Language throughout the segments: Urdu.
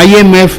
IMF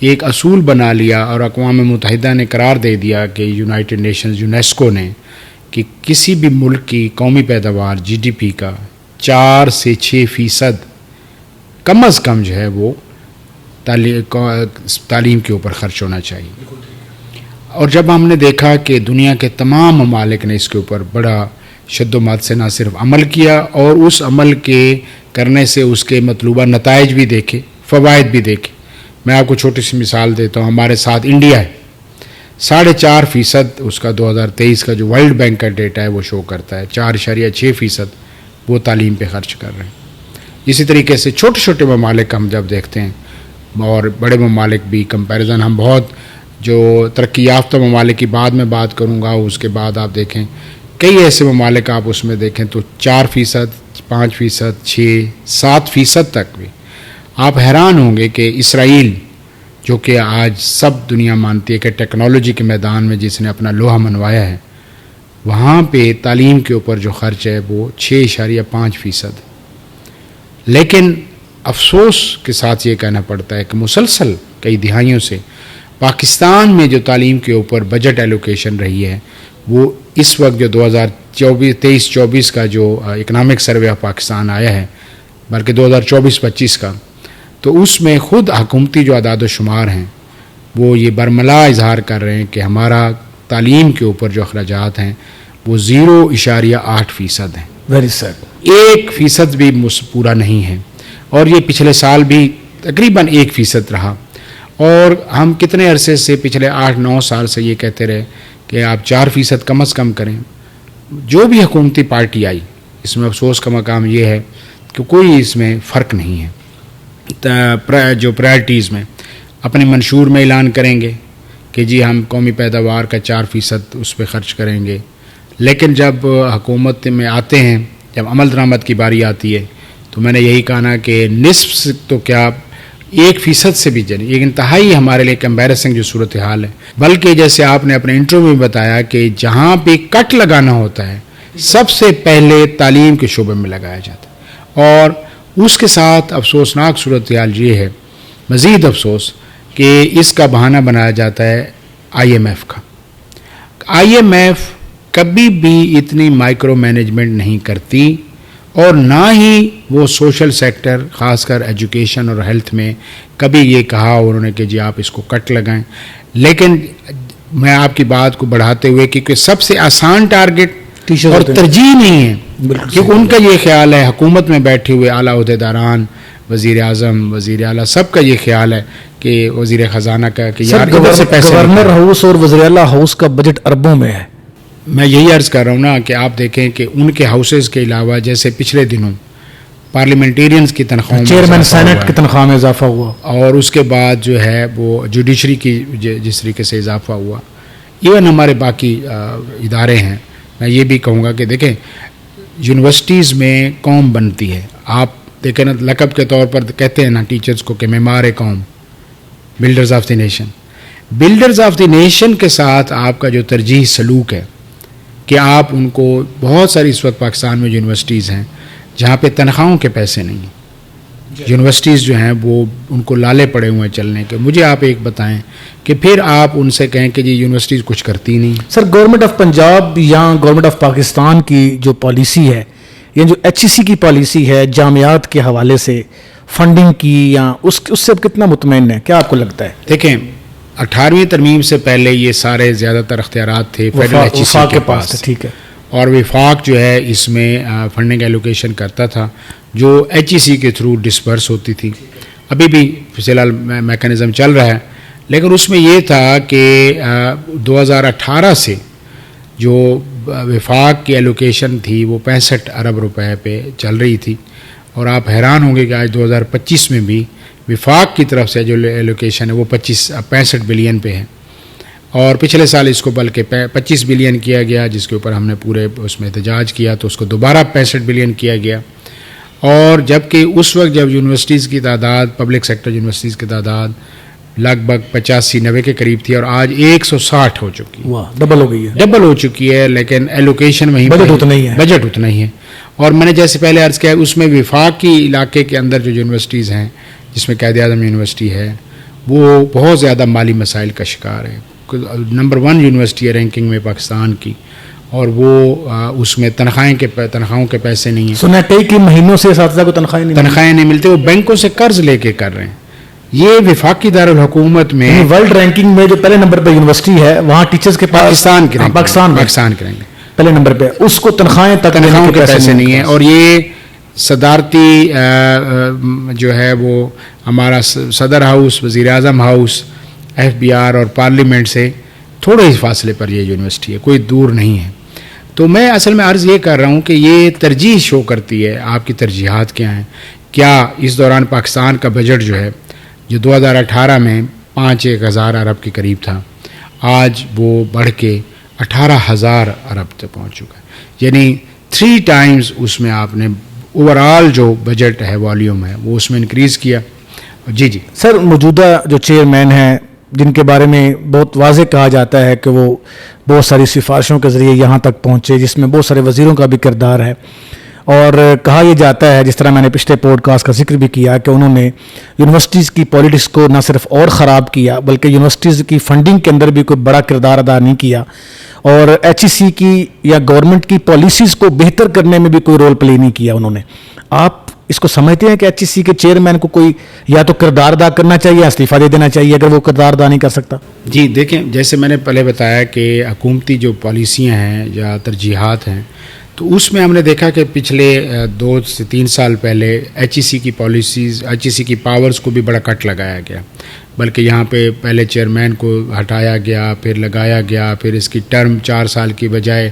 ایک اصول بنا لیا اور اقوام متحدہ نے قرار دے دیا کہ یونائٹڈ نیشنز یونیسکو نے کہ کسی بھی ملک کی قومی پیداوار جی ڈی پی کا 4 سے 6% کم از کم جو ہے وہ تعلیم کے اوپر خرچ ہونا چاہیے. اور جب ہم نے دیکھا کہ دنیا کے تمام ممالک نے اس کے اوپر بڑا شد و مات سے نہ صرف عمل کیا اور اس عمل کے کرنے سے اس کے مطلوبہ نتائج بھی دیکھے، فوائد بھی دیکھے. میں آپ کو چھوٹی سی مثال دیتا ہوں. ہمارے ساتھ انڈیا ہے، 4.5% اس کا 2023 کا جو ورلڈ بینک کا ڈیٹا ہے وہ شو کرتا ہے. 4.6% وہ تعلیم پہ خرچ کر رہے ہیں. اسی طریقے سے چھوٹے چھوٹے ممالک ہم جب دیکھتے ہیں اور بڑے ممالک بھی کمپیریزن، ہم بہت جو ترقی یافتہ ممالک کی بعد میں بات کروں گا، اس کے بعد آپ دیکھیں کئی ایسے ممالک آپ اس میں دیکھیں تو 4%، 5%، 6، 7% تک بھی. آپ حیران ہوں گے کہ اسرائیل جو کہ آج سب دنیا مانتی ہے کہ ٹیکنالوجی کے میدان میں جس نے اپنا لوہا منوایا ہے، وہاں پہ تعلیم کے اوپر جو خرچ ہے وہ 6.5%. لیکن افسوس کے ساتھ یہ کہنا پڑتا ہے کہ مسلسل کئی دہائیوں سے پاکستان میں جو تعلیم کے اوپر بجٹ ایلوکیشن رہی ہے وہ اس وقت جو 2023-24 کا جو اکنامک سروے آف پاکستان آیا ہے، بلکہ 2024-25 کا، تو اس میں خود حکومتی جو اعداد و شمار ہیں وہ یہ برملا اظہار کر رہے ہیں کہ ہمارا تعلیم کے اوپر جو اخراجات ہیں وہ 0.8% ہیں. Very sad. 1% بھی پورا نہیں ہے. اور یہ پچھلے سال بھی تقریباً 1% رہا. اور ہم کتنے عرصے سے پچھلے 8-9 سال سے یہ کہتے رہے کہ آپ 4% کم از کم کریں. جو بھی حکومتی پارٹی آئی، اس میں افسوس کا مقام یہ ہے کہ کوئی اس میں فرق نہیں ہے. جو پرائرٹیز میں اپنے منشور میں اعلان کریں گے کہ جی ہم قومی پیداوار کا 4% اس پہ خرچ کریں گے، لیکن جب حکومت میں آتے ہیں، جب عمل درآمد کی باری آتی ہے، تو میں نے یہی کہا کہ نصف تو کیا 1% سے بھی جنی ایک انتہائی ہمارے لیے کمپیریزن جو صورتحال ہے. بلکہ جیسے آپ نے اپنے انٹرویو میں بتایا کہ جہاں پہ کٹ لگانا ہوتا ہے سب سے پہلے تعلیم کے شعبے میں لگایا جاتا ہے. اور اس کے ساتھ افسوسناک صورتحال یہ ہے، مزید افسوس، کہ اس کا بہانہ بنایا جاتا ہے IMF کا. IMF کبھی بھی اتنی مائکرو مینجمنٹ نہیں کرتی اور نہ ہی وہ سوشل سیکٹر خاص کر ایجوکیشن اور ہیلتھ میں کبھی یہ کہا انہوں نے کہ جی آپ اس کو کٹ لگائیں. لیکن میں آپ کی بات کو بڑھاتے ہوئے کیونکہ سب سے آسان ٹارگٹ اور ترجیح نہیں ہے، کیونکہ ان کا یہ خیال ہے، حکومت میں بیٹھے ہوئے اعلیٰ عہدیداران، وزیر اعظم، وزیر اعلیٰ، سب کا یہ خیال ہے کہ وزیر خزانہ کا کہ یار ادھر سے پیسے، گورنر ہاؤس اور وزیر اعلیٰ ہاؤس کا بجٹ اربوں میں ہے. میں یہی عرض کر رہا ہوں نا کہ آپ دیکھیں کہ ان کے ہاؤسز کے علاوہ جیسے پچھلے دنوں پارلیمنٹیرینز کی تنخواہوں، چیئرمین سینٹ کی تنخواہ میں اضافہ ہوا، اور اس کے بعد جو ہے وہ جوڈیشری کی جس طریقے سے اضافہ ہوا، ایون ہمارے باقی ادارے ہیں. میں یہ بھی کہوں گا کہ دیکھیں یونیورسٹیز میں قوم بنتی ہے. آپ دیکھیں نا لقب کے طور پر کہتے ہیں نا ٹیچرز کو کہ معمار قوم، builders of the nation. Builders of the nation کے ساتھ آپ کا جو ترجیح سلوک ہے کہ آپ ان کو، بہت ساری اس وقت پاکستان میں یونیورسٹیز ہیں جہاں پہ تنخواہوں کے پیسے نہیں ہیں. یونیورسٹیز جو ہیں وہ ان کو لالے پڑے ہوئے ہیں چلنے کے. مجھے آپ ایک بتائیں کہ پھر آپ ان سے کہیں کہ جی یونیورسٹیز کچھ کرتی نہیں. سر گورنمنٹ آف پنجاب یا گورنمنٹ آف پاکستان کی جو پالیسی ہے، یہ جو HEC کی پالیسی ہے جامعات کے حوالے سے فنڈنگ کی، یا اس سے کتنا مطمئن ہے؟ کیا آپ کو لگتا ہے؟ دیکھیں 18ویں ترمیم سے پہلے یہ سارے زیادہ تر اختیارات تھے فیڈرل HEC کے پاس. ٹھیک ہے. اور وفاق جو ہے اس میں فنڈنگ ایلوکیشن کرتا تھا جو HEC کے تھرو ڈسپرس ہوتی تھی. ابھی بھی فی الحال میکانزم چل رہا ہے، لیکن اس میں یہ تھا کہ 2018 سے جو وفاق کی ایلوکیشن تھی وہ 65 ارب روپے پہ چل رہی تھی. اور آپ حیران ہوں گے کہ آج 2025 میں بھی وفاق کی طرف سے جو ایلوکیشن ہے وہ 65 بلین پہ ہے. اور پچھلے سال اس کو بلکہ 25 بلین کیا گیا، جس کے اوپر ہم نے پورے اس میں احتجاج کیا، تو اس کو دوبارہ 65 بلین کیا گیا. اور جبکہ اس وقت جب یونیورسٹیز کی تعداد، پبلک سیکٹر یونیورسٹیز کی تعداد لگ بھگ 85-90 کے قریب تھی، اور آج 160 ہو چکی ہے. ڈبل ہو گئی ہے. ڈبل ہو چکی ہے، لیکن ایلوکیشن وہیں بجٹ اتنا ہی ہے. اور میں نے جیسے پہلے عرض کیا، اس میں وفاق کی علاقے کے اندر جو یونیورسٹیز ہیں، جس میں قائد اعظم یونیورسٹی ہے، وہ بہت زیادہ مالی مسائل کا شکار ہے. نمبر 1 یونیورسٹی ہے رینکنگ میں پاکستان کی, اور وہ اس میں تنخواہوں کے پیسے نہیں ہیں. سنا کئی مہینوں سے اساتذہ کو تنخواہیں نہیں ملتے, وہ بینکوں سے قرض لے کے کر رہے ہیں. یہ وفاقی دارالحکومت میں ورلڈ رینکنگ میں جو پہلے نمبر پہ یونیورسٹی ہے وہاں ٹیچرز کے پاس پاکستان کے پہلے نمبر پہ, اس کو تنخواہوں کے پیسے نہیں ہیں. اور یہ صدارتی جو ہے وہ ہمارا صدر ہاؤس, وزیر اعظم ہاؤس, FBR اور پارلیمنٹ سے تھوڑے ہی فاصلے پر یہ یونیورسٹی ہے, کوئی دور نہیں ہے. تو میں اصل میں عرض یہ کر رہا ہوں کہ یہ ترجیح شو کرتی ہے, آپ کی ترجیحات کیا ہیں. کیا اس دوران پاکستان کا بجٹ جو ہے, جو 2018 میں 5,000 ارب کے قریب تھا, آج وہ بڑھ کے 18,000 ارب تک پہنچ چکا ہے. یعنی 3 ٹائمز اس میں آپ نے اوور آل جو بجٹ ہے والیوم ہے وہ اس میں انکریز کیا. جی سر, موجودہ جو چیئرمین ہیں جن کے بارے میں بہت واضح کہا جاتا ہے کہ وہ بہت ساری سفارشوں کے ذریعے یہاں تک پہنچے, جس میں بہت سارے وزیروں کا بھی کردار ہے, اور کہا یہ جاتا ہے, جس طرح میں نے پچھلے پوڈ کاسٹ کا ذکر بھی کیا, کہ انہوں نے یونیورسٹیز کی پالیٹکس کو نہ صرف اور خراب کیا بلکہ یونیورسٹیز کی فنڈنگ کے اندر بھی کوئی بڑا کردار ادا نہیں کیا, اور HEC کی یا گورنمنٹ کی پالیسیز کو بہتر کرنے میں بھی کوئی رول پلے نہیں کیا انہوں نے. آپ اس کو سمجھتے ہیں کہ HEC کے چیئرمین کو کوئی یا تو کردار ادا کرنا چاہیے یا استعفیٰ دے دینا چاہیے اگر وہ کردار ادا نہیں کر سکتا؟ جی دیکھیں, جیسے میں نے پہلے بتایا کہ حکومتی جو پالیسیاں ہیں یا ترجیحات ہیں, تو اس میں ہم نے دیکھا کہ پچھلے 2 سے 3 سال پہلے HEC کی پالیسیز, HEC کی پاورز کو بھی بڑا کٹ لگایا گیا, بلکہ یہاں پہ پہلے چیئرمین کو ہٹایا گیا, پھر لگایا گیا, پھر اس کی ٹرم 4 سال کی بجائے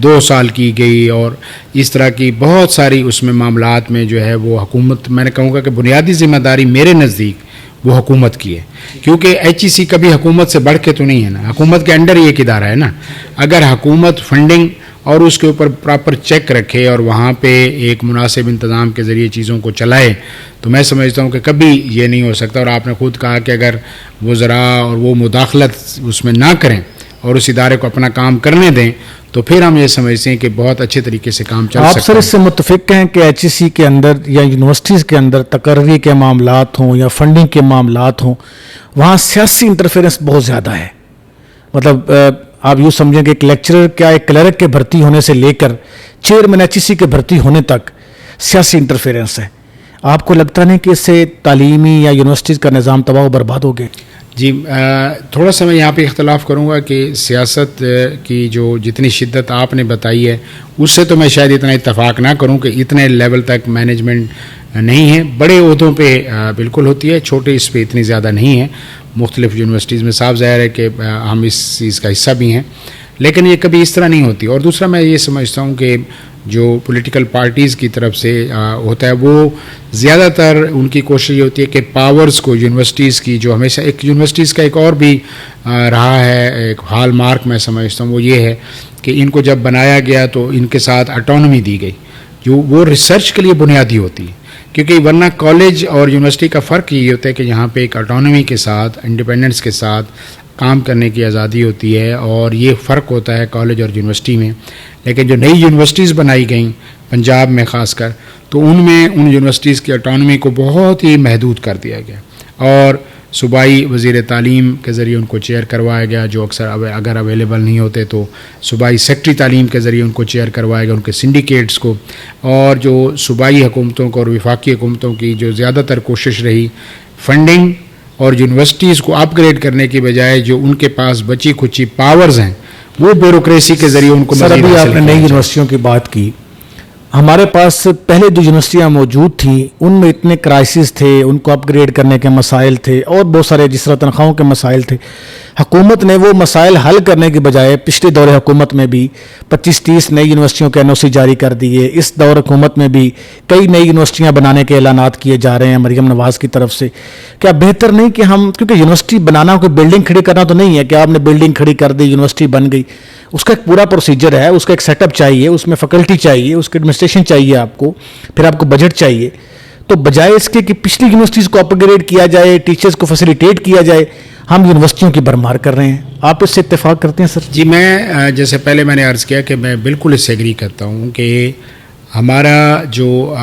2 سال کی گئی, اور اس طرح کی بہت ساری اس میں معاملات میں جو ہے وہ حکومت, میں نے کہوں گا کہ بنیادی ذمہ داری میرے نزدیک وہ حکومت کی ہے, کیونکہ HEC کبھی حکومت سے بڑھ کے تو نہیں ہے نا, حکومت کے انڈر ہی ایک ادارہ ہے نا. اگر حکومت فنڈنگ اور اس کے اوپر پراپر چیک رکھے اور وہاں پہ ایک مناسب انتظام کے ذریعے چیزوں کو چلائے, تو میں سمجھتا ہوں کہ کبھی یہ نہیں ہو سکتا. اور آپ نے خود کہا کہ اگر وزراء اور وہ مداخلت اس میں نہ کریں اور اس ادارے کو اپنا کام کرنے دیں, تو پھر ہم یہ سمجھتے ہیں کہ بہت اچھے طریقے سے کام چل سکتا ہے. آپ سر اس سے متفق ہیں کہ HEC کے اندر یا یونیورسٹیز کے اندر تقرری کے معاملات ہوں یا فنڈنگ کے معاملات ہوں, وہاں سیاسی انٹرفیرنس بہت زیادہ ہے. مطلب آپ یوں سمجھیں کہ ایک لیکچرر کیا ایک کلرک کے بھرتی ہونے سے لے کر چیئرمین HEC کے بھرتی ہونے تک سیاسی انٹرفیرنس ہے. آپ کو لگتا نہیں کہ اس سے تعلیمی یا یونیورسٹیز کا نظام تباہ و برباد ہو گئے؟ جی تھوڑا سا میں یہاں پہ اختلاف کروں گا کہ سیاست کی جو جتنی شدت آپ نے بتائی ہے اس سے تو میں شاید اتنا اتفاق نہ کروں کہ اتنے لیول تک مینجمنٹ نہیں ہے. بڑے عہدوں پہ بالکل ہوتی ہے, چھوٹے اس پہ اتنی زیادہ نہیں ہے. مختلف یونیورسٹیز میں صاف ظاہر ہے کہ ہم اس چیز کا حصہ بھی ہیں, لیکن یہ کبھی اس طرح نہیں ہوتی. اور دوسرا میں یہ سمجھتا ہوں کہ جو پولیٹیکل پارٹیز کی طرف سے ہوتا ہے وہ زیادہ تر ان کی کوشش یہ ہوتی ہے کہ پاورز کو یونیورسٹیز کی, جو ہمیشہ ایک یونیورسٹیز کا ایک اور بھی رہا ہے ایک ہال مارک میں سمجھتا ہوں, وہ یہ ہے کہ ان کو جب بنایا گیا تو ان کے ساتھ اٹانومی دی گئی جو وہ ریسرچ کے لیے بنیادی ہوتی ہے. کیونکہ ورنہ کالج اور یونیورسٹی کا فرق یہ ہوتا ہے کہ یہاں پہ ایک اٹانومی کے ساتھ, انڈیپینڈنس کے ساتھ کام کرنے کی آزادی ہوتی ہے, اور یہ فرق ہوتا ہے کالج اور یونیورسٹی میں. لیکن جو نئی یونیورسٹیز بنائی گئیں پنجاب میں خاص کر, تو ان میں ان یونیورسٹیز کی اٹانومی کو بہت ہی محدود کر دیا گیا, اور صوبائی وزیر تعلیم کے ذریعے ان کو چیئر کروایا گیا, جو اکثر اگر اویلیبل نہیں ہوتے تو صوبائی سیکٹری تعلیم کے ذریعے ان کو چیئر کروایا گیا, ان کے سنڈیکیٹس کو. اور جو صوبائی حکومتوں کو اور وفاقی حکومتوں کی جو زیادہ تر کوشش رہی فنڈنگ اور یونیورسٹیز کو اپ گریڈ کرنے کی بجائے جو ان کے پاس بچی کھچی پاورز ہیں وہ بیوروکریسی کے ذریعے ان کو مزید حاصل. سر ابھی آپ نے نئی یونیورسٹیوں کی بات کی, ہمارے پاس پہلے جو یونیورسٹیاں موجود تھیں ان میں اتنے کرائسس تھے, ان کو اپ گریڈ کرنے کے مسائل تھے, اور بہت سارے جس طرح تنخواہوں کے مسائل تھے. حکومت نے وہ مسائل حل کرنے کے بجائے پچھلے دور حکومت میں بھی 25-30 نئی یونیورسٹیوں کے NOC جاری کر دیے. اس دور حکومت میں بھی کئی نئی یونیورسٹیاں بنانے کے اعلانات کیے جا رہے ہیں مریم نواز کی طرف سے. کیا بہتر نہیں کہ ہم, کیونکہ یونیورسٹی بنانا کوئی بلڈنگ کھڑی کرنا تو نہیں ہے کہ آپ نے بلڈنگ کھڑی کر دی یونیورسٹی بن گئی, اس کا ایک پورا پروسیجر ہے, اس کا ایک سیٹ اپ چاہیے, اس میں فیکلٹی چاہیے, اس کی ایڈمنسٹریشن چاہیے آپ کو, پھر آپ کو بجٹ چاہیے. تو بجائے اس کے کہ پچھلی یونیورسٹیز کو اپ گریڈ کیا جائے, ٹیچرز کو فیسیلیٹیٹ کیا جائے, ہم یونیورسٹیوں کی بھرمار کر رہے ہیں. آپ اس سے اتفاق کرتے ہیں سر؟ جی میں جیسے پہلے میں نے عرض کیا کہ میں بالکل اس سے ایگری کرتا ہوں کہ ہمارا جو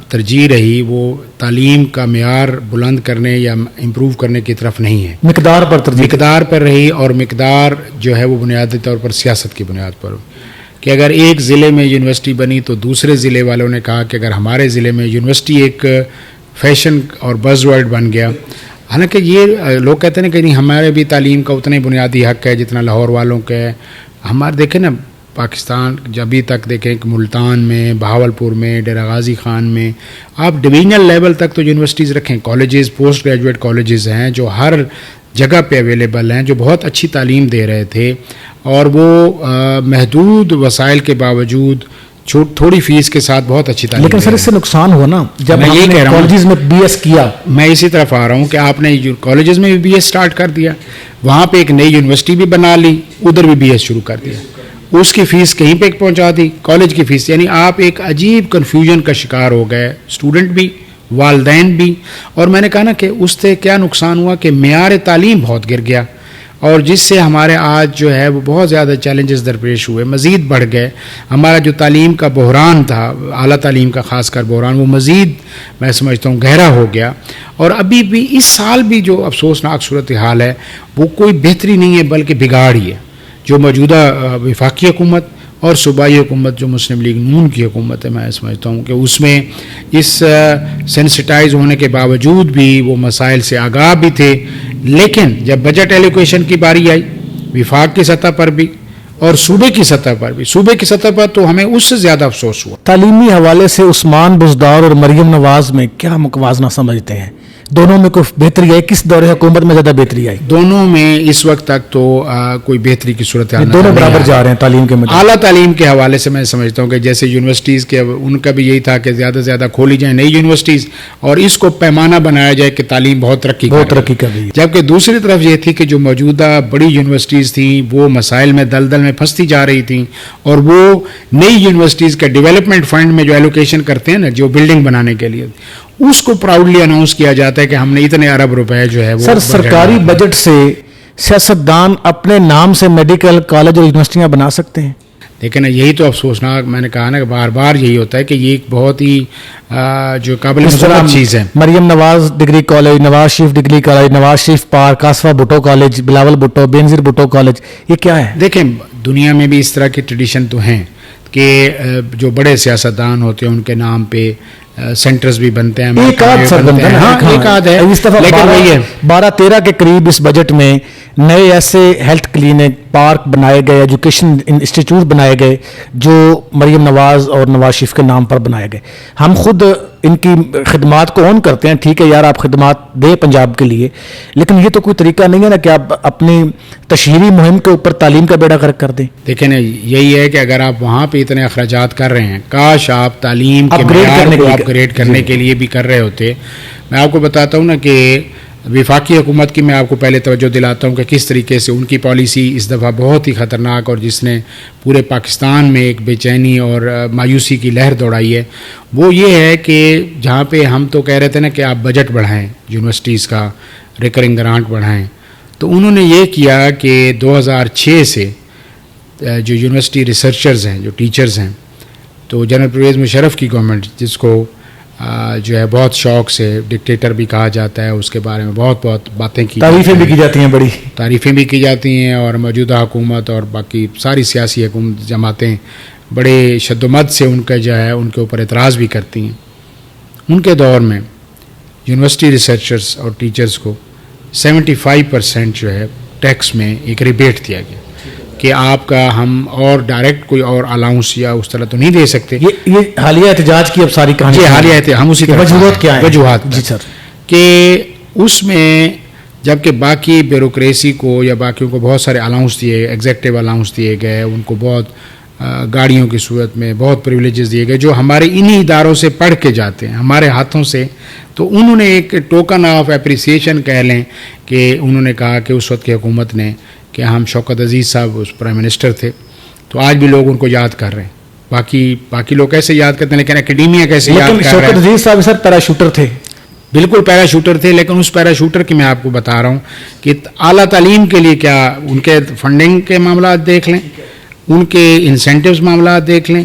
ترجیح رہی وہ تعلیم کا معیار بلند کرنے یا امپروو کرنے کی طرف نہیں ہے، مقدار پر ترجیح، مقدار پر رہی، اور مقدار جو ہے وہ بنیادی طور پر سیاست کی بنیاد پر، کہ اگر ایک ضلع میں یونیورسٹی بنی تو دوسرے ضلع والوں نے کہا کہ اگر ہمارے ضلع میں یونیورسٹی ایک فیشن اور بز ورڈ بن گیا، حالانکہ یہ لوگ کہتے ہیں کہ نہیں ہمارے بھی تعلیم کا اتنا ہی بنیادی حق ہے جتنا لاہور والوں کا ہے. ہمارے دیکھیں نا پاکستان ابھی تک دیکھیں کہ ملتان میں، بہاولپور میں، ڈیرہ غازی خان میں آپ ڈویژنل لیول تک تو یونیورسٹیز رکھیں، کالجز، پوسٹ گریجویٹ کالجز ہیں جو ہر جگہ پہ اویلیبل ہیں، جو بہت اچھی تعلیم دے رہے تھے، اور وہ محدود وسائل کے باوجود تھوڑی فیس کے ساتھ بہت اچھی تعلیم. لیکن سر اس سے نقصان ہوا نا جب میں یہ کہہ رہا ہوں کالجز میں بی ایس کیا. میں اسی طرف آ رہا ہوں کہ آپ نے کالجز میں بھی بی ایس سٹارٹ کر دیا، وہاں پہ ایک نئی یونیورسٹی بھی بنا لی، ادھر بھی بی ایس شروع کر دیا، اس کی فیس کہیں پہ پہنچا دی، کالج کی فیس، یعنی آپ ایک عجیب کنفیوژن کا شکار ہو گئے، اسٹوڈنٹ بھی، والدین بھی. اور میں نے کہا نا کہ اس سے کیا نقصان ہوا کہ معیار تعلیم بہت گر گیا، اور جس سے ہمارے آج جو ہے وہ بہت زیادہ چیلنجز درپیش ہوئے، مزید بڑھ گئے. ہمارا جو تعلیم کا بحران تھا، اعلیٰ تعلیم کا خاص کر بحران، وہ مزید میں سمجھتا ہوں گہرا ہو گیا. اور ابھی بھی اس سال بھی جو افسوسناک صورتحال ہے وہ کوئی بہتری نہیں ہے بلکہ بگاڑ ہی ہے. جو موجودہ وفاقی حکومت اور صوبائی حکومت جو مسلم لیگ نون کی حکومت ہے، میں سمجھتا ہوں کہ اس میں اس سینسٹائز ہونے کے باوجود بھی وہ مسائل سے آگاہ بھی تھے، لیکن جب بجٹ ایلوکیشن کی باری آئی وفاق کی سطح پر بھی اور صوبے کی سطح پر بھی، صوبے کی سطح پر تو ہمیں اس سے زیادہ افسوس ہوا. تعلیمی حوالے سے عثمان بزدار اور مریم نواز میں کیا موازنہ سمجھتے ہیں؟ دونوں میں کوئی بہتری آئی؟ کس دور حکومت میں زیادہ بہتری آئی؟ دونوں میں اس وقت تک تو کوئی بہتری کی صورتحال نہیں. دونوں برابر جا رہے ہیں تعلیم کے مدد. اعلیٰ تعلیم کے حوالے سے میں سمجھتا ہوں کہ جیسے یونیورسٹیز کے ان کا بھی یہی تھا کہ زیادہ سے زیادہ کھولی جائیں نئی یونیورسٹیز اور اس کو پیمانہ بنایا جائے کہ تعلیم بہت ترقی کر رہی ہے. جبکہ دوسری طرف یہ تھی کہ جو موجودہ بڑی یونیورسٹیز تھیں وہ مسائل میں دلدل میں پھنستی جا رہی تھیں، اور وہ نئی یونیورسٹیز کے ڈیولپمنٹ فنڈ میں جو ایلوکیشن کرتے ہیں نا، جو بلڈنگ بنانے کے لیے، اس کو پراؤڈلی اناؤنس کیا جاتا ہے کہ ہم نے اتنے ارب روپے جو ہے وہ. سر سرکاری بجٹ سے سیاستدان اپنے نام سے میڈیکل کالج اور یونیورسٹیاں بنا سکتے ہیں؟ لیکن یہی تو افسوسناک، میں نے کہا نا کہ بار بار یہی ہوتا ہے کہ یہ ایک بہت ہی جو قابل مسرت چیز ہے. Maryam Nawaz degree college, Nawaz Sharif degree college, Nawaz Sharif park, Asifa Bhutto college, Bilawal Bhutto, Benazir Bhutto college, یہ کیا ہے؟ دیکھیں دنیا میں بھی اس طرح کی ٹریڈیشن تو ہیں کہ جو بڑے سیاستدان ہوتے ہیں ان کے نام پہ سینٹرز بھی بنتے ہیں. ایک آدھ ہے، لیکن وہی ہے 12-13 کے قریب اس بجٹ میں نئے ایسے ہیلتھ کلینک، پارک بنائے گئے، ایجوکیشن انسٹیٹیوٹ بنائے گئے جو مریم نواز اور نواز شریف کے نام پر بنائے گئے. ہم خود ان کی خدمات کو اون کرتے ہیں، ٹھیک ہے یار آپ خدمات دیں پنجاب کے لیے، لیکن یہ تو کوئی طریقہ نہیں ہے نا کہ آپ اپنی تشہیری مہم کے اوپر تعلیم کا بیڑا غرق کر دیں. دیکھیں نا یہی ہے کہ اگر آپ وہاں پہ اتنے اخراجات کر رہے ہیں، کاش آپ تعلیم کے معیار کو اپ گریڈ کرنے کے لیے بھی کر رہے ہوتے. میں آپ کو بتاتا ہوں نا کہ وفاقی حکومت کی میں آپ کو پہلے توجہ دلاتا ہوں کہ کس طریقے سے ان کی پالیسی اس دفعہ بہت ہی خطرناک اور جس نے پورے پاکستان میں ایک بے چینی اور مایوسی کی لہر دوڑائی ہے. وہ یہ ہے کہ جہاں پہ ہم تو کہہ رہے تھے نا کہ آپ بجٹ بڑھائیں، یونیورسٹیز کا ریکرنگ گرانٹ بڑھائیں، تو انہوں نے یہ کیا کہ 2006 سے جو یونیورسٹی ریسرچرز ہیں، جو ٹیچرز ہیں، تو جنرل پرویز مشرف کی گورنمنٹ جس کو جو ہے بہت شوق سے ڈکٹیٹر بھی کہا جاتا ہے، اس کے بارے میں بہت باتیں کی، تعریفیں بھی کی جاتی ہیں، بڑی تعریفیں بھی کی جاتی ہیں، اور موجودہ حکومت اور باقی ساری سیاسی حکومت جماعتیں بڑے شد و مد سے ان کا جو ہے ان کے اوپر اعتراض بھی کرتی ہیں. ان کے دور میں یونیورسٹی ریسرچرز اور ٹیچرز کو 75% جو ہے ٹیکس میں ایک ریبیٹ دیا گیا کہ آپ کا ہم اور ڈائریکٹ کوئی اور الاؤنس یا اس طرح تو نہیں دے سکتے. یہ حالیہ احتجاج کی اب ساری کہانی جی حالیہ ہم اسی وجوہات کیا ہیں؟ وجوہات جی سر، کہ اس میں جبکہ باقی بیوروکریسی کو یا باقیوں کو بہت سارے الاؤنس دیے، ایگزیکٹو الاؤنس دیے گئے، ان کو بہت گاڑیوں کی صورت میں بہت پریولیجز دیے گئے جو ہمارے انہی اداروں سے پڑھ کے جاتے ہیں ہمارے ہاتھوں سے. تو انہوں نے ایک ٹوکن آف اپریسیشن کہہ لیں کہ انہوں نے کہا کہ اس وقت کی حکومت نے کہ ہم شوکت عزیز صاحب اس پرائم منسٹر تھے، تو آج بھی لوگ ان کو یاد کر رہے ہیں. باقی لوگ کیسے یاد کرتے ہیں، لیکن اکیڈیمیا کیسے یاد کر رہے ہیں. شوکت عزیز صاحب سر پیراشوٹر تھے، بالکل پیراشوٹر تھے، لیکن اس پیراشوٹر کی میں آپ کو بتا رہا ہوں کہ اعلیٰ تعلیم کے لیے کیا ان کے فنڈنگ کے معاملات دیکھ لیں، ان کے انسینٹیوز معاملات دیکھ لیں،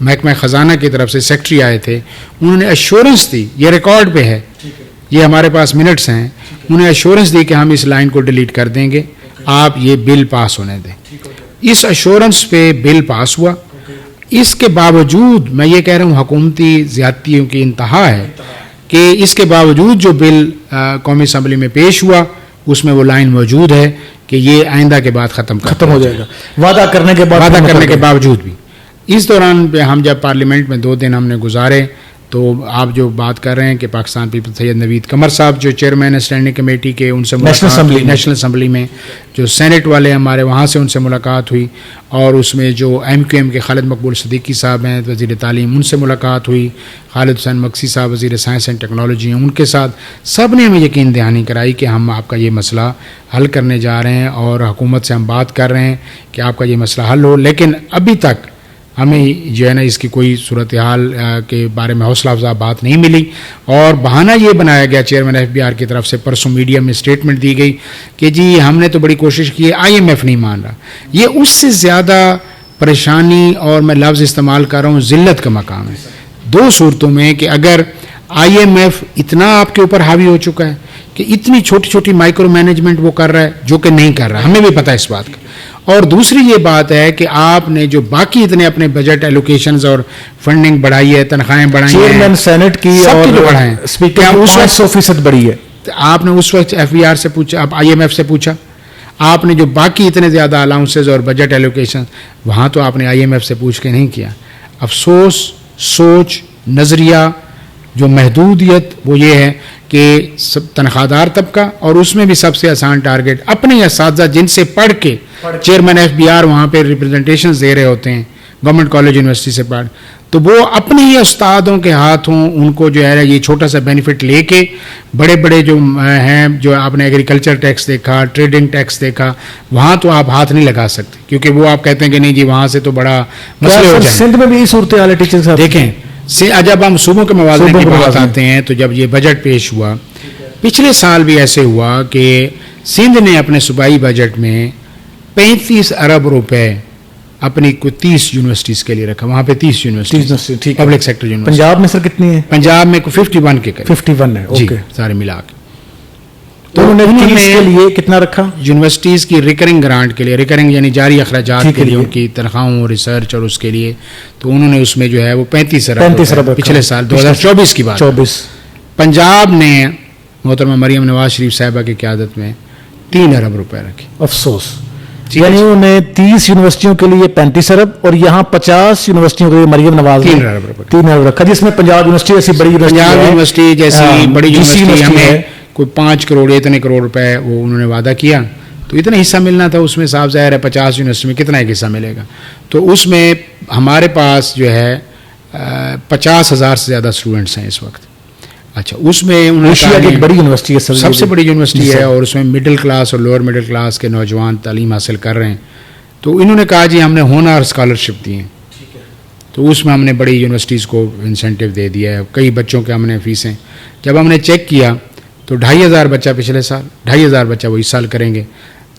محکمہ خزانہ کی طرف سے سیکٹری آئے تھے, انہوں نے ایشورنس دی, یہ ریکارڈ پہ ہے, یہ ہمارے پاس منٹس ہیں, انہوں نے ایشورنس دی کہ ہم اس لائن کو ڈیلیٹ کر دیں گے, آپ یہ بل پاس ہونے دیں. اس ایشورنس پہ بل پاس ہوا. اس کے باوجود میں یہ کہہ رہا ہوں حکومتی زیادتیوں کی انتہا ہے کہ اس کے باوجود جو بل قومی اسمبلی میں پیش ہوا اس میں وہ لائن موجود ہے کہ یہ آئندہ کے بعد ختم ہو جائے گا, وعدہ کرنے کے باوجود بھی. اس دوران ہم جب پارلیمنٹ میں 2 دن ہم نے گزارے تو آپ جو بات کر رہے ہیں کہ پاکستان پیپلز سید نوید قمر صاحب جو چیئرمین اسٹینڈنگ کمیٹی کے, ان سے نیشنل اسمبلی میں جو سینٹ والے ہمارے وہاں سے ان سے ملاقات ہوئی, اور اس میں جو MQM کے خالد مقبول صدیقی صاحب ہیں وزیر تعلیم, ان سے ملاقات ہوئی, خالد حسین مکسی صاحب وزیر سائنس اینڈ ٹیکنالوجی ہیں, ان کے ساتھ سب نے ہمیں یقین دہانی کرائی کہ ہم آپ کا یہ مسئلہ حل کرنے جا رہے ہیں, اور حکومت سے ہم بات کر رہے ہیں کہ آپ کا یہ مسئلہ حل ہو. لیکن ابھی تک ہمیں جو ہے نا اس کی کوئی صورتحال کے بارے میں حوصلہ افزا بات نہیں ملی, اور بہانہ یہ بنایا گیا چیئرمین FBR کی طرف سے, پرسوں میڈیا میں اسٹیٹمنٹ دی گئی کہ جی ہم نے تو بڑی کوشش کی ہے, IMF نہیں مان رہا. یہ اس سے زیادہ پریشانی, اور میں لفظ استعمال کر رہا ہوں, ذلت کا مقام ہے. 2 صورتوں میں کہ اگر IMF اتنا آپ کے اوپر حاوی ہو چکا ہے کہ اتنی چھوٹی چھوٹی مائکرو مینجمنٹ وہ کر رہا ہے جو کہ نہیں کر رہا, ہمیں بھی پتہ ہے اس بات کا. اور دوسری یہ بات ہے کہ آپ نے جو باقی اتنے اپنے بجٹ ایلوکیشنز اور فنڈنگ بڑھائی ہے, تنخواہیں بڑھائی ہیں, چیئرمین سینٹ کی اور بڑھائیں, اسپیکر 500% بڑھی ہے. آپ نے اس وقت FBR سے پوچھا, آپ IMF سے پوچھا, آپ نے جو باقی اتنے زیادہ الاؤنسز اور بجٹ ایلوکیشن, وہاں تو آپ نے IMF سے پوچھ کے نہیں کیا. افسوس, سوچ, نظریہ, جو محدودیت وہ یہ ہے کہ تنخواہ دار طبقہ, اور اس میں بھی سب سے آسان ٹارگٹ اپنے اساتذہ جن سے پڑھ کے چیئرمین FBR وہاں پہ ریپرزنٹیشنز دے رہے ہوتے ہیں گورنمنٹ کالج یونیورسٹی سے پڑھ, تو وہ اپنے ہی استادوں کے ہاتھوں ان کو جو ہے یہ چھوٹا سا بینیفٹ لے کے, بڑے بڑے جو ہیں, جو آپ نے ایگریکلچر ٹیکس دیکھا, ٹریڈنگ ٹیکس دیکھا, وہاں تو آپ ہاتھ نہیں لگا سکتے کیونکہ وہ آپ کہتے ہیں کہ نہیں جی وہاں سے تو بڑا مسئلہ ہو جائے. سندھ میں بھی صورتحال ہے ٹیچر صاحب. دیکھیں جب ہم صوبوں کے موازنے کی بات آتے ہیں تو جب یہ بجٹ پیش ہوا, پچھلے سال بھی ایسے ہوا کہ سندھ نے اپنے صوبائی بجٹ میں 35 ارب روپے اپنی کو 30 یونیورسٹیز کے لیے رکھا. وہاں پہ 30 university public sector university. Punjab میں سر کتنی ہے؟ پنجاب میں 51 کے قریب. 51 ہے, جی سارے ملا کے. تو انہوں نے کے لیے کتنا رکھا؟ یونیورسٹیز کی ریکرنگ گرانٹ کے لیے, ریکرنگ یعنی جاری اخراجات کے لیے, ان کی تنخواہوں, ریسرچ اور اس کے لیے, تو انہوں نے اس میں جو ہے وہ 35 ارب پچھلے سال 2024 کی بات. 24 پنجاب نے محترمہ مریم نواز شریف صاحبہ کی قیادت میں 3 ارب روپے رکھے. افسوس, یعنی انہوں نے 30 یونیورسٹیوں کے لیے 35 ارب اور یہاں 50 یونیورسٹیوں کے لیے مریم نواز نے 3 ارب رکھا, جس میں پنجاب یونیورسٹی ایسی بڑی یونیورسٹی جیسی بڑی یونیورسٹی ہمیں کوئی 5 کروڑ اتنے کروڑ روپے وہ انہوں نے وعدہ کیا, تو اتنا حصہ ملنا تھا. اس میں صاف ظاہر ہے 50 یونیورسٹی میں کتنا ایک حصہ ملے گا. تو اس میں ہمارے پاس جو ہے 50,000 سے زیادہ اسٹوڈنٹس ہیں اس وقت. اچھا, اس میں ایشیا کی ایک بڑی یونیورسٹی ہے, سب سے بڑی یونیورسٹی ہے, اور اس میں مڈل کلاس اور لوور مڈل کلاس کے نوجوان تعلیم حاصل کر رہے ہیں. تو انہوں نے کہا جی ہم نے ہونہار اسکالرشپ دی ہیں, تو اس میں ہم نے بڑی یونیورسٹیز کو انسینٹیو دے دیا ہے. کئی بچوں کے ہم نے فیسیں, جب ہم نے چیک کیا تو 2,500 بچہ پچھلے سال, 2,500 بچہ وہ اس سال کریں گے,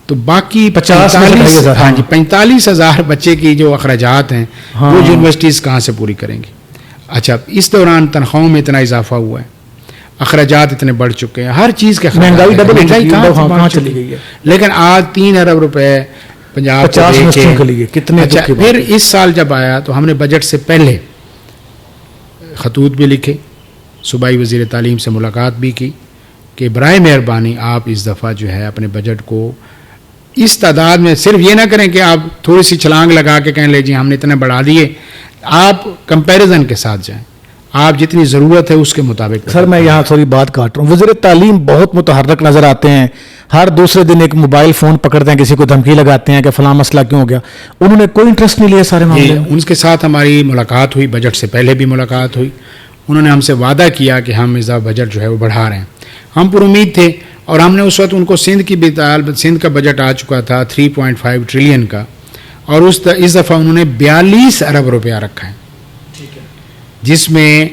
تو باقی 45,000 بچے کی جو اخراجات ہیں وہ یونیورسٹیز کہاں سے پوری کریں گی. اچھا, اس دوران تنخواہوں میں اتنا اضافہ ہوا ہے, اخراجات اتنے بڑھ چکے ہیں, ہر چیز کے مہنگائی کہاں چلی گئی ہے. لیکن آج 3 ارب روپے پنجاب کے لیے کتنے. اچھا, پھر اس سال جب آیا تو ہم نے بجٹ سے پہلے خطوط بھی لکھے, صوبائی وزیر تعلیم سے ملاقات بھی کی کہ برائے مہربانی آپ اس دفعہ جو ہے اپنے بجٹ کو اس تعداد میں صرف یہ نہ کریں کہ آپ تھوڑی سی چھلانگ لگا کے کہیں لے جی ہم نے اتنے بڑھا دیے, آپ کمپیریزن کے ساتھ جائیں, آپ جتنی ضرورت ہے اس کے مطابق. سر میں یہاں تھوڑی بات کاٹ رہا ہوں, وزیر تعلیم بہت متحرک نظر آتے ہیں, ہر دوسرے دن ایک موبائل فون پکڑتے ہیں, کسی کو دھمکی لگاتے ہیں کہ فلاں مسئلہ کیوں ہو گیا. انہوں نے کوئی انٹرسٹ نہیں لیا سارے معاملے میں. ان کے ساتھ ہماری ملاقات ہوئی, بجٹ سے پہلے بھی ملاقات ہوئی. انہوں نے ہم سے وعدہ کیا کہ ہم اس بجٹ جو ہے وہ بڑھا رہے ہیں. ہم پر امید تھے, اور ہم نے اس وقت ان کو سندھ کا بجٹ آ چکا تھا 3.5 ٹریلین کا, اور اس دفعہ انہوں نے 42 ارب روپیہ رکھا ہے, جس میں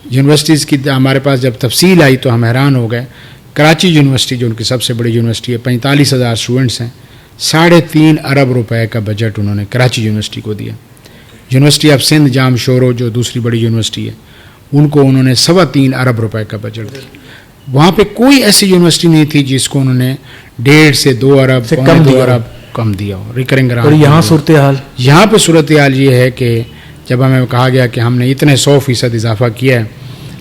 یونیورسٹیز کی ہمارے پاس جب تفصیل آئی تو ہم حیران ہو گئے. کراچی یونیورسٹی جو ان کی سب سے بڑی یونیورسٹی ہے, 45,000 اسٹوڈنٹس ہیں, 3.5 ارب روپے کا بجٹ انہوں نے کراچی یونیورسٹی کو دیا. یونیورسٹی آف سندھ جام شورو جو دوسری بڑی یونیورسٹی ہے ان کو انہوں نے 3.25 ارب روپے کا بجٹ دیا. وہاں پہ کوئی ایسی یونیورسٹی نہیں تھی جس کو انہوں نے 1.5 سے 2 ارب سے 2 ارب کم دیا ہو ریکرنگ گرانٹ. اور یہاں صورتحال یہاں پہ صورتحال یہ ہے کہ جب ہمیں کہا گیا کہ ہم نے اتنے 100% اضافہ کیا ہے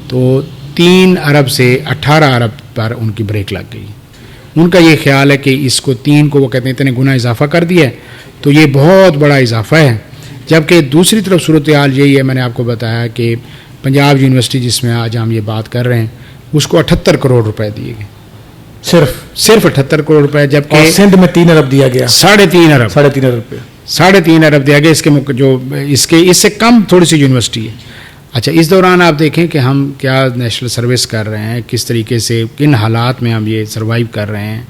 تو 3 ارب سے 18 ارب پر ان کی بریک لگ گئی. ان کا یہ خیال ہے کہ اس کو 3 کو وہ کہتے ہیں اتنے گنا اضافہ کر دیا ہے تو یہ بہت بڑا اضافہ ہے. جبکہ دوسری طرف صورتحال یہی ہے, میں نے آپ کو بتایا کہ پنجاب یونیورسٹی جس میں آج ہم یہ بات کر رہے ہیں اس کو 78 کروڑ روپے دیے گئے, صرف 78 کروڑ روپے, جبکہ سندھ میں 3 ارب دیا گیا, 3.5 ارب 3.5 ارب روپے 3.5 ارب دیا گیا. اس سے کم تھوڑی سی یونیورسٹی ہے. اچھا, اس دوران آپ دیکھیں کہ ہم کیا نیشنل سروس کر رہے ہیں, کس طریقے سے کن حالات میں ہم یہ سروائیو کر رہے ہیں.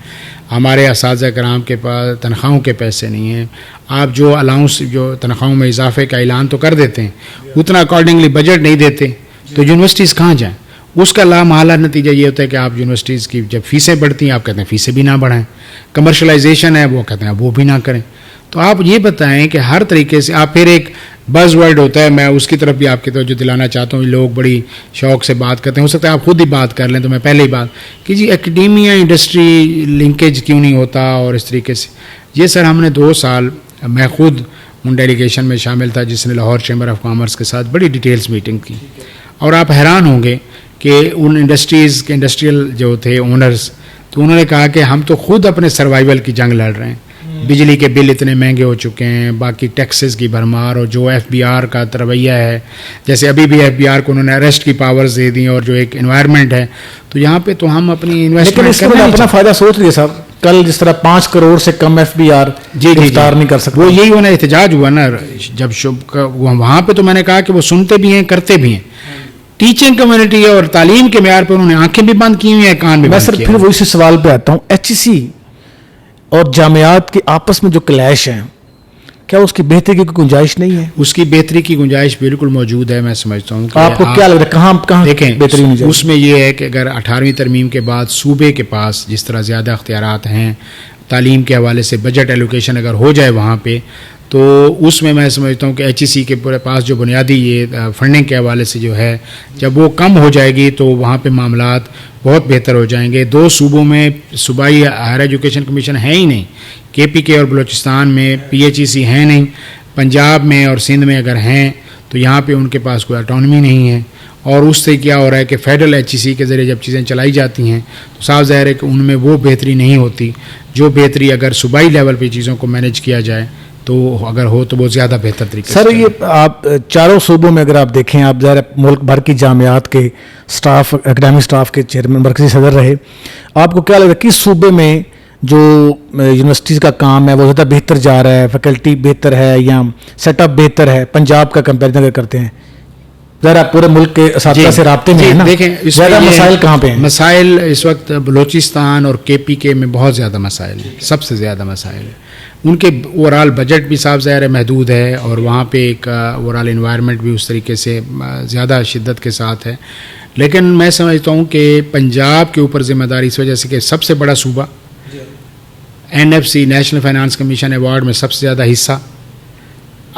ہمارے اساتذہ کرام کے پاس تنخواہوں کے پیسے نہیں ہیں. آپ جو الاؤنس جو تنخواہوں میں اضافے کا اعلان تو کر دیتے ہیں, اتنا اکارڈنگلی بجٹ نہیں دیتے, تو یونیورسٹیز کہاں جائیں. اس کا لامحالہ نتیجہ یہ ہوتا ہے کہ آپ یونیورسٹیز کی جب فیسیں بڑھتی ہیں آپ کہتے ہیں فیسیں بھی نہ بڑھائیں, کمرشلائزیشن ہے وہ کہتے ہیں وہ بھی نہ کریں. تو آپ یہ بتائیں کہ ہر طریقے سے آپ پھر ایک بز ورڈ ہوتا ہے, میں اس کی طرف بھی آپ کی توجہ دلانا چاہتا ہوں. لوگ بڑی شوق سے بات کرتے ہیں, ہو سکتا ہے آپ خود ہی بات کر لیں تو میں پہلے ہی بات کہ جی ایکڈیمیا انڈسٹری لنکیج کیوں نہیں ہوتا اور اس طریقے سے. یہ سر ہم نے 2 سال, میں خود ان ڈیلیگیشن میں شامل تھا جس نے لاہور چیمبر آف کامرس کے ساتھ بڑی ڈیٹیلز میٹنگ کی, اور آپ حیران ہوں گے کہ ان انڈسٹریز کے انڈسٹریل جو تھے اونرز, تو انہوں نے کہا کہ ہم تو خود اپنے سروائیول کی جنگ لڑ رہے ہیں. بجلی کے بل اتنے مہنگے ہو چکے ہیں, باقی ٹیکسز کی بھرمار, اور جو ایف بی آر کا رویہ ہے, جیسے ابھی بھی ایف بی آر کو انہوں نے اریسٹ کی پاورز دے دی, اور جو ایک انوائرمنٹ ہے تو یہاں پہ تو ہم اپنی انویسٹمنٹ کرنے اپنا فائدہ سوچ لیے صاحب. کل جس طرح 5 کروڑ سے کم ایف بی آر گرفتار نہیں کر سکتے, وہ یہی ہونا احتجاج ہوا نا جب وہاں پہ. تو میں نے کہا کہ وہ سنتے بھی ہیں کرتے بھی ہیں. ٹیچنگ کمیونٹی اور تعلیم کے معیار پہ انہوں نے آنکھیں بھی بند کی ہوئی ہیں, کان بھی بند کیے. میں سر پھر وہی سے سوال پہ آتا ہوں, ایچ ای سی اور جامعات کے آپس میں جو کلیش ہیں, کیا اس کی بہتری کی کوئی گنجائش نہیں ہے؟ اس کی بہتری کی گنجائش بالکل موجود ہے. میں سمجھتا ہوں کہ آپ کو کیا لگ رہا ہے کہاں دیکھیں بہتری ہونی چاہیے؟ اس میں یہ ہے کہ اگر 18ویں ترمیم کے بعد صوبے کے پاس جس طرح زیادہ اختیارات ہیں تعلیم کے حوالے سے, بجٹ ایلوکیشن اگر ہو جائے وہاں پہ, تو اس میں سمجھتا ہوں کہ ایچ ای سی کے پورے پاس جو بنیادی یہ فنڈنگ کے حوالے سے جو ہے, جب وہ کم ہو جائے گی تو وہاں پہ معاملات بہت بہتر ہو جائیں گے. 2 صوبوں میں صوبائی ہائر ایجوکیشن کمیشن ہے ہی نہیں, کے پی کے اور بلوچستان میں پی ایچ ای سی ہیں نہیں, پنجاب میں اور سندھ میں اگر ہیں تو یہاں پہ ان کے پاس کوئی اٹانومی نہیں ہے. اور اس سے کیا ہو رہا ہے کہ فیڈرل ایچ ای سی کے ذریعے جب چیزیں چلائی جاتی ہیں تو صاف ظاہر ہے کہ ان میں وہ بہتری نہیں ہوتی جو بہتری اگر صوبائی لیول پہ چیزوں کو مینیج کیا جائے تو اگر ہو تو وہ زیادہ بہتر طریقے سے. سر یہ آپ 4 صوبوں میں اگر آپ دیکھیں, آپ ظاہر ملک بھر کی جامعات کے سٹاف, اکیڈمک سٹاف کے چیئرمین مرکزی صدر رہے, آپ کو کیا لگ رہا ہے کس صوبے میں جو یونیورسٹیز کا کام ہے وہ زیادہ بہتر جا رہا ہے, فیکلٹی بہتر ہے یا سیٹ اپ بہتر ہے؟ پنجاب کا کمپیریزن اگر کرتے ہیں, ذرا پورے ملک کے اساتذہ سے رابطے میں ہے نا, دیکھیں زیادہ مسائل کہاں پہ ہیں؟ مسائل اس وقت بلوچستان اور کے پی کے میں بہت زیادہ مسائل ہیں, سب سے زیادہ مسائل ہیں. ان کے اوورال بجٹ بھی صاف ظاہر محدود ہے, اور وہاں پہ ایک اوورال انوائرمنٹ بھی اس طریقے سے زیادہ شدت کے ساتھ ہے. لیکن میں سمجھتا ہوں کہ پنجاب کے اوپر ذمہ داری اس وجہ سے کہ سب سے بڑا صوبہ, N F C national finance commission award میں سب سے زیادہ حصہ,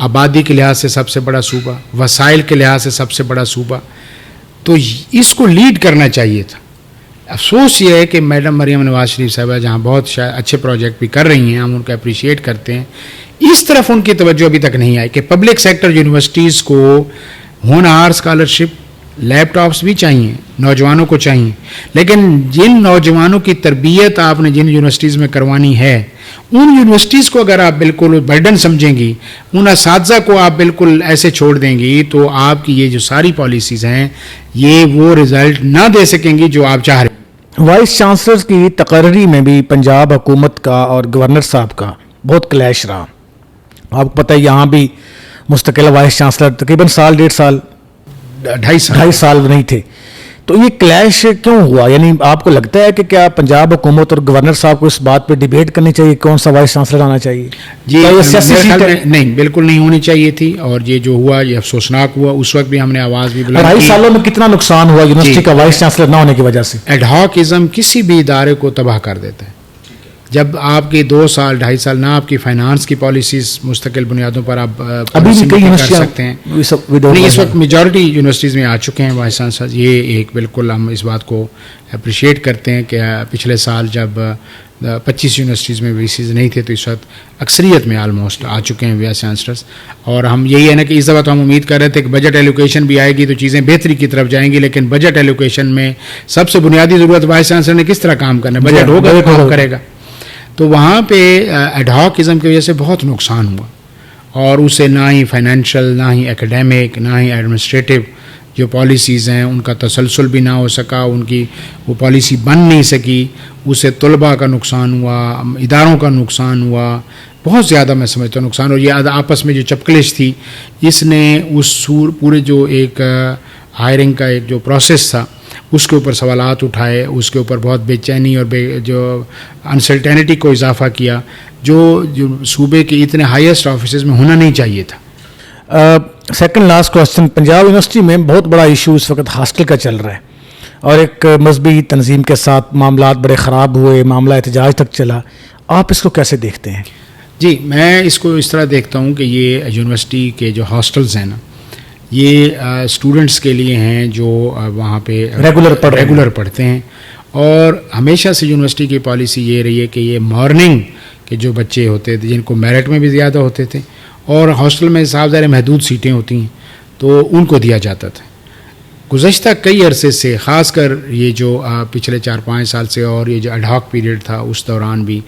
آبادی کے لحاظ سے سب سے بڑا صوبہ, وسائل کے لحاظ سے سب سے بڑا صوبہ, تو اس کو لیڈ کرنا چاہیے تھا. افسوس یہ ہے کہ میڈم مریم نواز شریف صاحبہ جہاں بہت اچھے پروجیکٹ بھی کر رہی ہیں, ہم ان کا اپریشیٹ کرتے ہیں, اس طرف ان کی توجہ ابھی تک نہیں آئی کہ پبلک سیکٹر یونیورسٹیز کو ہونہار اسکالرشپ, لیپ ٹاپس بھی چاہیے, نوجوانوں کو چاہیے, لیکن جن نوجوانوں کی تربیت آپ نے جن یونیورسٹیز میں کروانی ہے ان یونیورسٹیز کو اگر آپ بالکل برڈن سمجھیں گی, ان اساتذہ کو آپ بالکل ایسے چھوڑ دیں گی, تو آپ کی یہ جو ساری پالیسیز ہیں یہ وہ رزلٹ نہ دے سکیں گی جو آپ چاہ رہے ہیں. وائس چانسلر کی تقرری میں بھی پنجاب حکومت کا اور گورنر صاحب کا بہت کلیش رہا. آپ کو پتہ ہے یہاں بھی مستقل وائس چانسلر تقریباً 2.5 سال نہیں تھے. تو یہ کلیش کیوں ہوا؟ یعنی آپ کو لگتا ہے کہ کیا پنجاب حکومت اور گورنر صاحب کو اس بات پہ ڈیبیٹ کرنی چاہیے کون سا وائس چانسلر آنا چاہیے؟ جی نہیں, بالکل نہیں ہونی چاہیے تھی, اور یہ جو ہوا یہ افسوسناک ہوا. اس وقت بھی ہم نے آواز بھی بلند کی. 2.5 سالوں میں کتنا نقصان ہوا یونیورسٹی کا وائس چانسلر نہ ہونے کی وجہ سے. ایڈ ہاکزم کسی بھی ادارے کو تباہ کر دیتا ہے. جب آپ کے 2 سال 2.5 سال نہ آپ کی فائنانس کی پالیسیز مستقل بنیادوں پر آپ ابھی بھی کئی کر سکتے ہیں. نہیں, اس وقت میجورٹی یونیورسٹیز میں آ چکے ہیں وائس چانسلر. یہ ایک بالکل ہم اس بات کو اپریشیٹ کرتے ہیں کہ پچھلے سال جب 25 یونیورسٹیز میں وی سیز نہیں تھے تو اس وقت اکثریت میں آلموسٹ آ چکے ہیں وائس چانسلرس. اور ہم یہی ہے نا کہ اس دفعہ تو ہم امید کر رہے تھے کہ بجٹ ایلوکیشن بھی آئے گی تو چیزیں بہتری کی طرف جائیں گی, لیکن بجٹ ایلوکیشن میں سب سے بنیادی ضرورت وائس چانسلر نے کس طرح کام کرنا ہے. بجٹ ہوگا تو کام کرے گا. تو وہاں پہ ایڈہاکزم کی وجہ سے بہت نقصان ہوا, اور اسے نہ ہی فائنینشیل, نہ ہی اکیڈیمک, نہ ہی ایڈمنسٹریٹو جو پالیسیز ہیں ان کا تسلسل بھی نہ ہو سکا, ان کی وہ پالیسی بن نہیں سکی. اس سے طلباء کا نقصان ہوا, اداروں کا نقصان ہوا, بہت زیادہ میں سمجھتا ہوں نقصان. اور یہ آپس میں جو چپکلش تھی اس نے اس پورے جو ایک ہائرنگ کا ایک جو پروسیس تھا اس کے اوپر سوالات اٹھائے, اس کے اوپر بہت بے چینی اور جو انسرٹینٹی کو اضافہ کیا جو صوبے کے اتنے ہائیسٹ آفیسز میں ہونا نہیں چاہیے تھا. Second last question, Punjab university میں بہت بڑا ایشو اس وقت ہاسٹل کا چل رہا ہے, اور ایک مذہبی تنظیم کے ساتھ معاملات بڑے خراب ہوئے, معاملہ احتجاج تک چلا. آپ اس کو کیسے دیکھتے ہیں؟ جی, میں اس کو اس طرح دیکھتا ہوں کہ یہ یونیورسٹی کے جو ہاسٹلز ہیں نا, یہ اسٹوڈنٹس کے لیے ہیں جو وہاں پہ ریگولر پڑھتے ہیں. اور ہمیشہ سے یونیورسٹی کی پالیسی یہ رہی ہے کہ یہ مارننگ کے جو بچے ہوتے تھے جن کو میرٹ میں بھی زیادہ ہوتے تھے, اور ہاسٹل میں صاف ظاہر محدود سیٹیں ہوتی ہیں تو ان کو دیا جاتا تھا. گزشتہ کئی عرصے سے, خاص کر یہ جو پچھلے 4-5 سال سے, اور یہ جو ایڈہاک پیریڈ تھا اس دوران بھی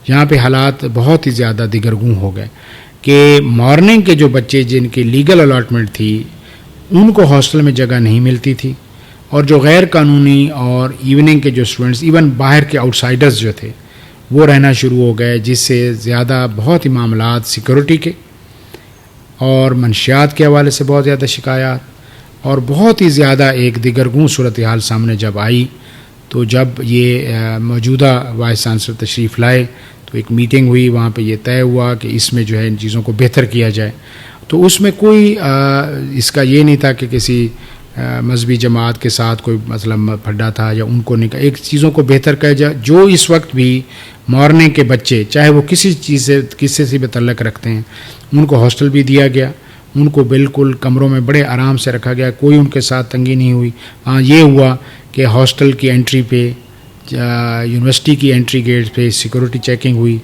یہاں پہ حالات بہت ہی زیادہ دیگرگوں ہو گئے کہ مارننگ کے جو بچے جن کی لیگل الاٹمنٹ تھی ان کو ہاسٹل میں جگہ نہیں ملتی تھی, اور جو غیر قانونی اور ایوننگ کے جو اسٹوڈنٹس, ایون باہر کے آؤٹ سائڈرز جو تھے وہ رہنا شروع ہو گئے, جس سے زیادہ بہت ہی معاملات سیکورٹی کے اور منشیات کے حوالے سے بہت زیادہ شکایات, اور بہت ہی زیادہ ایک دیگرگوں صورتحال سامنے جب آئی تو جب یہ موجودہ وائس چانسلر تشریف لائے تو ایک میٹنگ ہوئی, وہاں پہ یہ طے ہوا کہ اس میں جو ہے ان چیزوں کو بہتر کیا جائے. تو اس میں کوئی اس کا یہ نہیں تھا کہ کسی مذہبی جماعت کے ساتھ کوئی مطلب پھڈا تھا یا ان کو نہیں, ایک چیزوں کو بہتر کیا جائے. جو اس وقت بھی مارننگ کے بچے چاہے وہ کسی چیز سے کسی سے بھی تعلق رکھتے ہیں ان کو ہاسٹل بھی دیا گیا, ان کو بالکل کمروں میں بڑے آرام سے رکھا گیا, کوئی ان کے ساتھ تنگی نہیں ہوئی. ہاں یہ ہوا کہ ہاسٹل کی انٹری پہ, یونیورسٹی کی انٹری گیٹ پہ سیکورٹی چیکنگ ہوئی,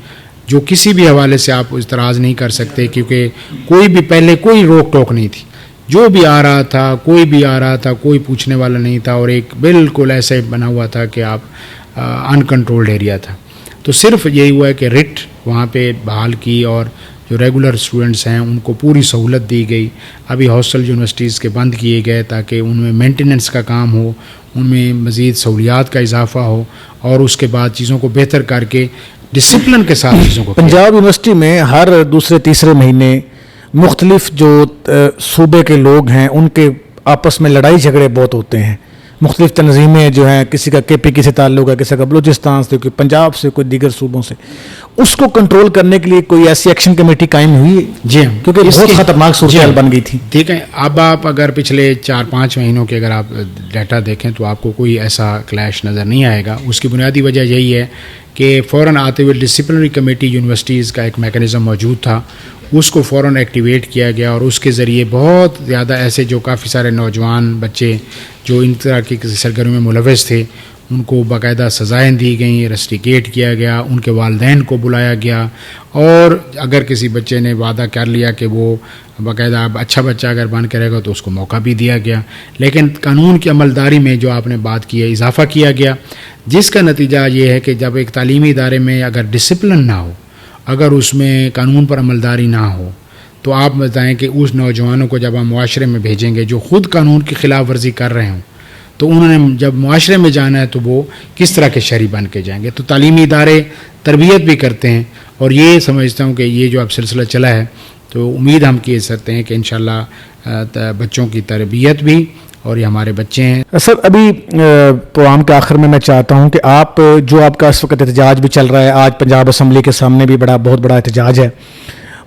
جو کسی بھی حوالے سے آپ اعتراض نہیں کر سکتے کیونکہ کوئی بھی پہلے کوئی روک ٹوک نہیں تھی. جو بھی آ رہا تھا, کوئی بھی آ رہا تھا, کوئی پوچھنے والا نہیں تھا, اور ایک بالکل ایسے بنا ہوا تھا کہ آپ انکنٹرولڈ ایریا تھا. تو صرف یہی ہوا ہے کہ رٹ وہاں پہ بحال کی, اور جو ریگولر اسٹوڈنٹس ہیں ان کو پوری سہولت دی گئی. ابھی ہاسٹل یونیورسٹیز کے بند کیے گئے تاکہ ان میں مینٹیننس کا کام ہو, ان میں مزید سہولیات کا اضافہ ہو, اور اس کے بعد چیزوں کو بہتر کر کے ڈسپلن کے ساتھ چیزوں کو. پنجاب یونیورسٹی میں ہر دوسرے تیسرے مہینے مختلف جو صوبے کے لوگ ہیں ان کے آپس میں لڑائی جھگڑے بہت ہوتے ہیں. مختلف تنظیمیں جو ہیں, کسی کا KPK سے تعلق ہے, کسی کا بلوچستان سے, کوئی پنجاب سے, کوئی دیگر صوبوں سے, اس کو کنٹرول کرنے کے لیے کوئی ایسی ایکشن کمیٹی قائم ہوئی ہے؟ جی ہاں, کیونکہ بہت خطرناک صورتحال بن گئی تھی. ٹھیک ہے, اب آپ اگر پچھلے 4-5 مہینوں کے اگر آپ ڈیٹا دیکھیں تو آپ کو کوئی ایسا کلیش نظر نہیں آئے گا. اس کی بنیادی وجہ یہی ہے کہ فوراً آتے ہوئے ڈسپلنری کمیٹی یونیورسٹیز کا ایک میکانزم موجود تھا, اس کو فوراً ایکٹیویٹ کیا گیا, اور اس کے ذریعے بہت زیادہ ایسے جو کافی سارے نوجوان بچے جو ان طرح کی کسی سرگرمی میں ملوث تھے ان کو باقاعدہ سزائیں دی گئیں, رسٹیکیٹ کیا گیا, ان کے والدین کو بلایا گیا, اور اگر کسی بچے نے وعدہ کر لیا کہ وہ باقاعدہ اچھا بچہ اگر بن کے رہے گا تو اس کو موقع بھی دیا گیا. لیکن قانون کی عملداری میں جو آپ نے بات کی ہے اضافہ کیا گیا, جس کا نتیجہ یہ ہے کہ جب ایک تعلیمی ادارے میں اگر ڈسپلن نہ ہو, اگر اس میں قانون پر عملداری نہ ہو, تو آپ بتائیں کہ اس نوجوانوں کو جب ہم معاشرے میں بھیجیں گے جو خود قانون کی خلاف ورزی کر رہے ہوں, تو انہوں نے جب معاشرے میں جانا ہے تو وہ کس طرح کے شہری بن کے جائیں گے. تو تعلیمی ادارے تربیت بھی کرتے ہیں, اور یہ سمجھتا ہوں کہ یہ جو اب سلسلہ چلا ہے تو امید ہم کیے سکتے ہیں کہ انشاءاللہ بچوں کی تربیت بھی, اور یہ ہمارے بچے ہیں. سر, ابھی پروگرام کے آخر میں چاہتا ہوں کہ آپ جو آپ کا اس وقت احتجاج بھی چل رہا ہے, آج پنجاب اسمبلی کے سامنے بھی بہت بڑا احتجاج ہے,